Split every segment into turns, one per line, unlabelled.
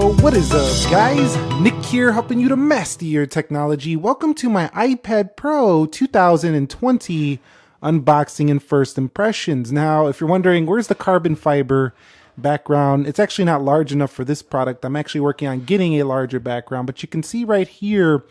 Yo, what is up guys? Nick here helping you to master your technology. Welcome to my iPad Pro 2020 unboxing and first impressions. Now, if you're wondering where's the carbon fiber background, it's actually not large enough for this product. I'm actually working on getting a larger background, but you can see right here,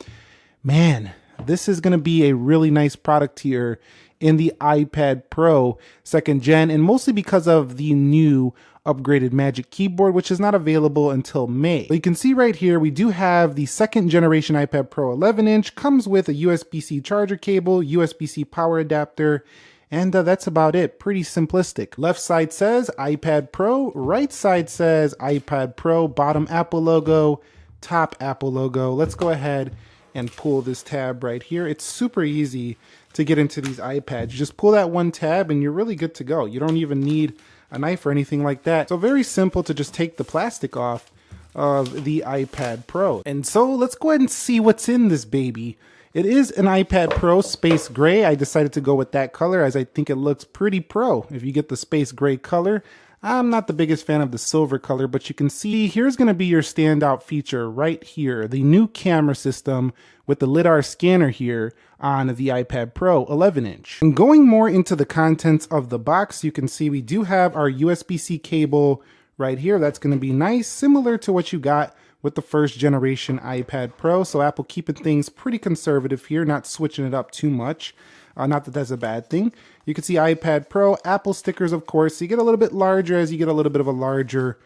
man, this is going to be a really nice product here in the iPad Pro 2nd Gen, and mostly because of the new upgraded Magic Keyboard, which is not available until May. But you can see right here, we do have the 2nd generation iPad Pro 11-inch, comes with a USB-C charger cable, USB-C power adapter, and that's about it. Pretty simplistic. Left side says iPad Pro, right side says iPad Pro, bottom Apple logo, top Apple logo. Let's go ahead and pull this tab right here. It's super easy to get into these iPads. You just pull that one tab and you're really good to go. You don't even need a knife or anything like that. So very simple to just take the plastic off of the iPad Pro. And so let's go ahead and see what's in this baby. It is an iPad Pro Space Gray. I decided to go with that color as I think it looks pretty pro. If you get the Space Gray color, I'm not the biggest fan of the silver color, but you can see here's going to be your standout feature right here. The new camera system with the LiDAR scanner here on the iPad Pro 11-inch. And going more into the contents of the box, you can see we do have our USB-C cable right here. That's going to be nice, similar to what you got with the 1st generation iPad Pro. So Apple keeping things pretty conservative here, not switching it up too much. Not that that's a bad thing. You can see iPad Pro, Apple stickers, of course. So you get a little bit larger as you get a little bit of a larger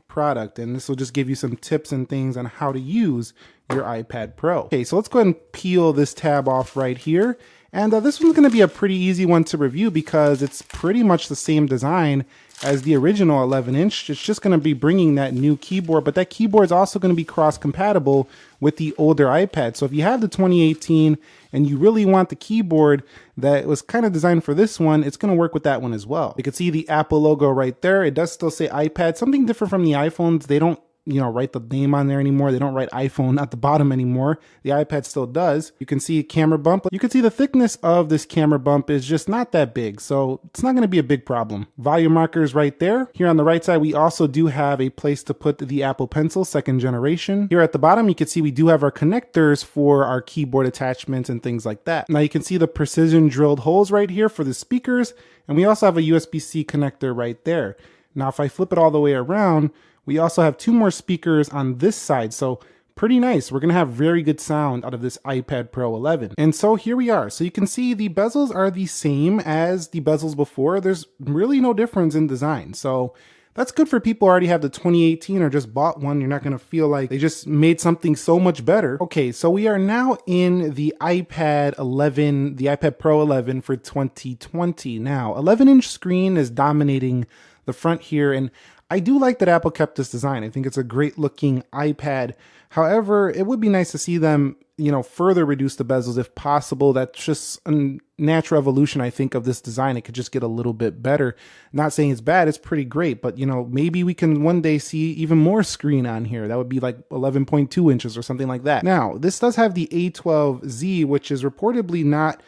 product. And this will just give you some tips and things on how to use your iPad Pro. Okay, so let's go ahead and peel this tab off right here. And this one's going to be a pretty easy one to review because it's pretty much the same design as the original 11-inch. It's just going to be bringing that new keyboard, but that keyboard is also going to be cross-compatible with the older iPad. So if you have the 2018 and you really want the keyboard that was kind of designed for this one, it's going to work with that one as well. You can see the Apple logo right there. It does still say iPad, something different from the iPhones. They don't write the name on there anymore. They don't write iPhone at the bottom anymore. The iPad still does. You can see a camera bump. You can see the thickness of this camera bump is just not that big, so it's not going to be a big problem. Volume markers right there. Here on the right side, we also do have a place to put the Apple Pencil 2nd generation. Here at the bottom, you can see we do have our connectors for our keyboard attachments and things like that. Now you can see the precision drilled holes right here for the speakers, and we also have a USB-C connector right there. Now if I flip it all the way around, we also have 2 more speakers on this side, so pretty nice. We're going to have very good sound out of this iPad Pro 11. And so here we are. So you can see the bezels are the same as the bezels before. There's really no difference in design. So that's good for people who already have the 2018 or just bought one. You're not going to feel like they just made something so much better. Okay, so we are now in the iPad 11, the iPad Pro 11 for 2020. Now, 11-inch screen is dominating the front here, and I do like that Apple kept this design. I think it's a great looking iPad. However, it would be nice to see them, further reduce the bezels if possible. That's just a natural evolution, I think, of this design. It could just get a little bit better. Not saying it's bad, it's pretty great, but maybe we can one day see even more screen on here. That would be like 11.2 inches or something like that. Now, this does have the A12Z, which is reportedly not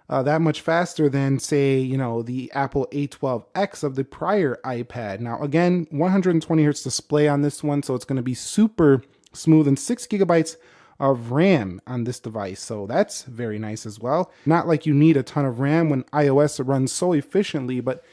that much faster than, say, the Apple A12X of the prior iPad. Now, again, 120 hertz display on this one, so it's going to be super smooth, and 6 gigabytes of RAM on this device. So that's very nice as well. Not like you need a ton of RAM when iOS runs so efficiently, but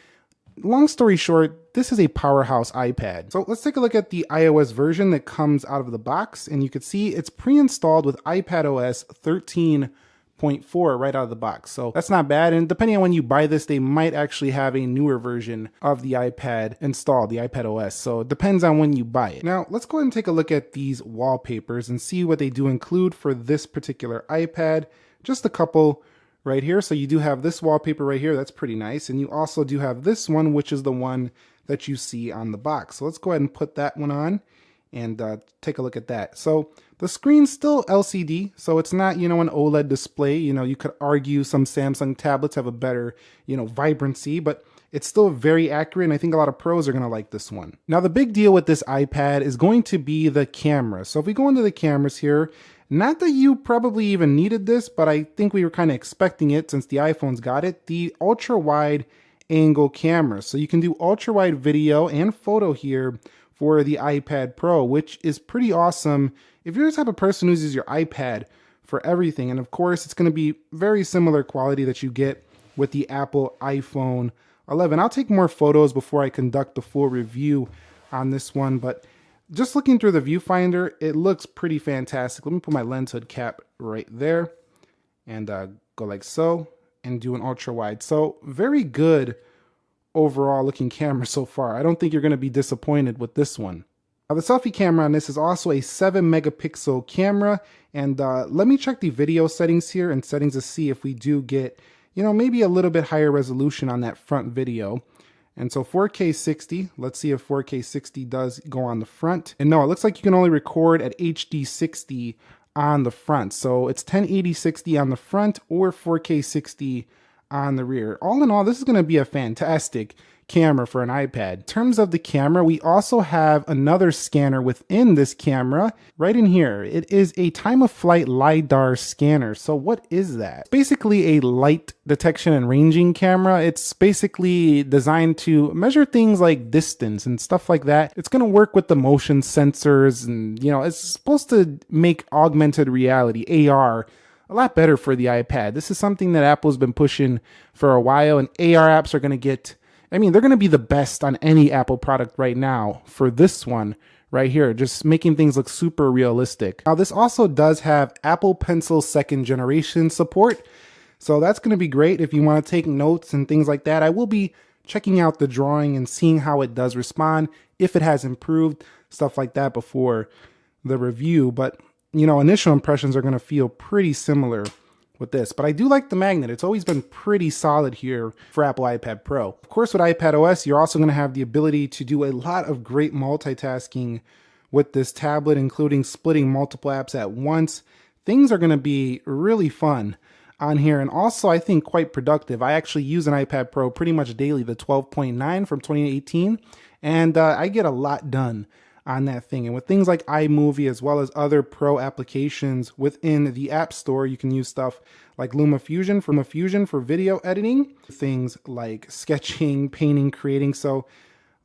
long story short, this is a powerhouse iPad. So let's take a look at the iOS version that comes out of the box, and you can see it's pre-installed with iPadOS 13.4 right out of the box. So that's not bad. And depending on when you buy this, they might actually have a newer version of the iPad installed, the iPadOS. So it depends on when you buy it. Now let's go ahead and take a look at these wallpapers and see what they do include for this particular iPad. Just a couple right here. So you do have this wallpaper right here. That's pretty nice. And you also do have this one, which is the one that you see on the box. So let's go ahead and put that one on and take a look at that. So the screen's still LCD, so it's not, an OLED display. You could argue some Samsung tablets have a better, vibrancy, but it's still very accurate, and I think a lot of pros are going to like this one. Now, the big deal with this iPad is going to be the camera. So if we go into the cameras here, not that you probably even needed this, but I think we were kind of expecting it since the iPhone's got it, the ultra-wide angle camera. So you can do ultra-wide video and photo here for the iPad Pro, which is pretty awesome if you're the type of person who uses your iPad for everything. And of course, it's going to be very similar quality that you get with the Apple iPhone 11. I'll take more photos before I conduct the full review on this one, but just looking through the viewfinder, it looks pretty fantastic. Let me put my lens hood cap right there and go like so and do an ultra wide. So very good overall looking camera so far. I don't think you're going to be disappointed with this one. Now the selfie camera on this is also a 7 megapixel camera, and let me check the video settings here and settings to see if we do get, you know, maybe a little bit higher resolution on that front video. And so 4K 60, let's see if 4K 60 does go on the front. And no, it looks like you can only record at HD 60 on the front. So it's 1080 60 on the front or 4K 60 on the rear. All in all, this is going to be a fantastic camera for an iPad. In terms of the camera, we also have another scanner within this camera right in here. It is a time of flight LiDAR scanner. So what is that? Basically a light detection and ranging camera. It's basically designed to measure things like distance and stuff like that. It's going to work with the motion sensors, and you know, it's supposed to make augmented reality, AR, a lot better for the iPad. This is something that Apple's been pushing for a while, and AR apps are going to get, I mean, they're going to be the best on any Apple product right now for this one right here, just making things look super realistic. Now, this also does have Apple Pencil 2nd generation support, so that's going to be great if you want to take notes and things like that. I will be checking out the drawing and seeing how it does respond, if it has improved, stuff like that before the review, but you know, initial impressions are going to feel pretty similar with this. But I do like the magnet. It's always been pretty solid here for Apple iPad Pro. Of course, with iPad OS, you're also going to have the ability to do a lot of great multitasking with this tablet, including splitting multiple apps at once. Things are going to be really fun on here, and also I think quite productive. I actually use an iPad Pro pretty much daily, the 12.9 from 2018, and I get a lot done on that thing. And with things like iMovie, as well as other pro applications within the App Store, you can use stuff like LumaFusion for video editing, things like sketching, painting, creating. So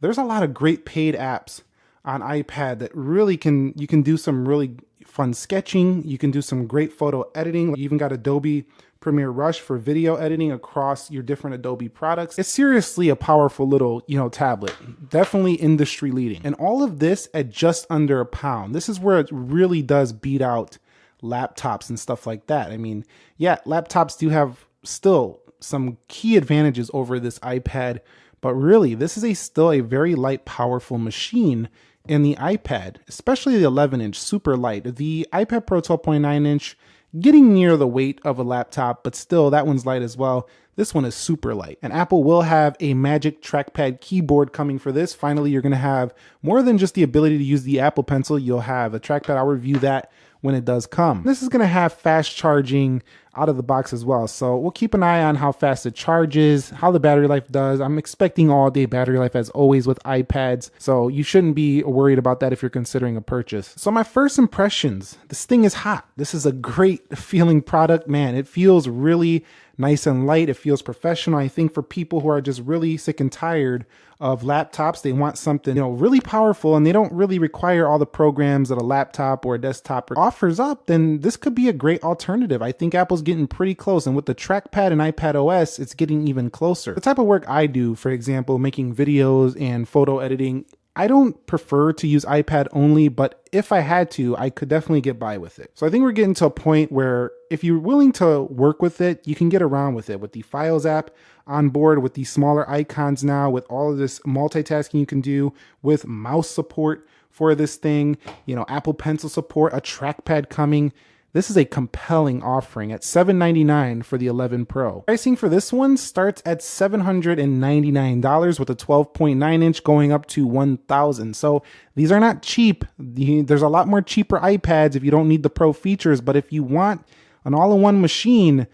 there's a lot of great paid apps on iPad that really you can do some really fun sketching. You can do some great photo editing. You even got Adobe Premiere Rush for video editing across your different Adobe products. It's seriously a powerful little, you know, tablet. Definitely industry leading. And all of this at just under £1. This is where it really does beat out laptops and stuff like that. I mean, yeah, laptops do have still some key advantages over this iPad, but really this is still a very light, powerful machine in the iPad, especially the 11-inch, super light. The iPad Pro 12.9-inch, getting near the weight of a laptop, but still that one's light as well. This one is super light. And Apple will have a Magic Trackpad keyboard coming for this. Finally, you're going to have more than just the ability to use the Apple Pencil. You'll have a trackpad. I'll review that when it does come. This is going to have fast charging out of the box as well. So we'll keep an eye on how fast it charges, how the battery life does. I'm expecting all day battery life as always with iPads. So you shouldn't be worried about that if you're considering a purchase. So my first impressions, this thing is hot. This is a great feeling product, man. It feels really nice and light. It feels professional. I think for people who are just really sick and tired of laptops, they want something, you know, really powerful, and they don't really require all the programs that a laptop or a desktop offers up, then this could be a great alternative. I think Apple's getting pretty close, and with the trackpad and iPad OS, it's getting even closer. The type of work I do, for example, making videos and photo editing, I don't prefer to use iPad only, but if I had to, I could definitely get by with it. So I think we're getting to a point where if you're willing to work with it, you can get around with it. With the Files app on board, with these smaller icons now, with all of this multitasking you can do, with mouse support for this thing, you know, Apple Pencil support, a trackpad coming. This is a compelling offering at $799 for the 11 Pro. Pricing for this one starts at $799 with a 12.9-inch going up to $1,000. So these are not cheap. There's a lot more cheaper iPads if you don't need the Pro features, but if you want an all-in-one machine,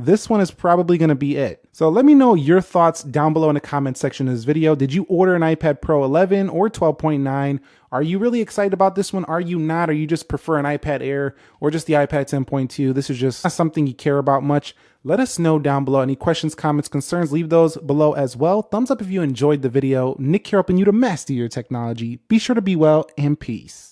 this one is probably going to be it. So let me know your thoughts down below in the comment section of this video. Did you order an iPad Pro 11 or 12.9? Are you really excited about this one? Are you not? Or you just prefer an iPad Air or just the iPad 10.2? This is just not something you care about much. Let us know down below. Any questions, comments, concerns, leave those below as well. Thumbs up if you enjoyed the video. Nick here helping you to master your technology. Be sure to be well and peace.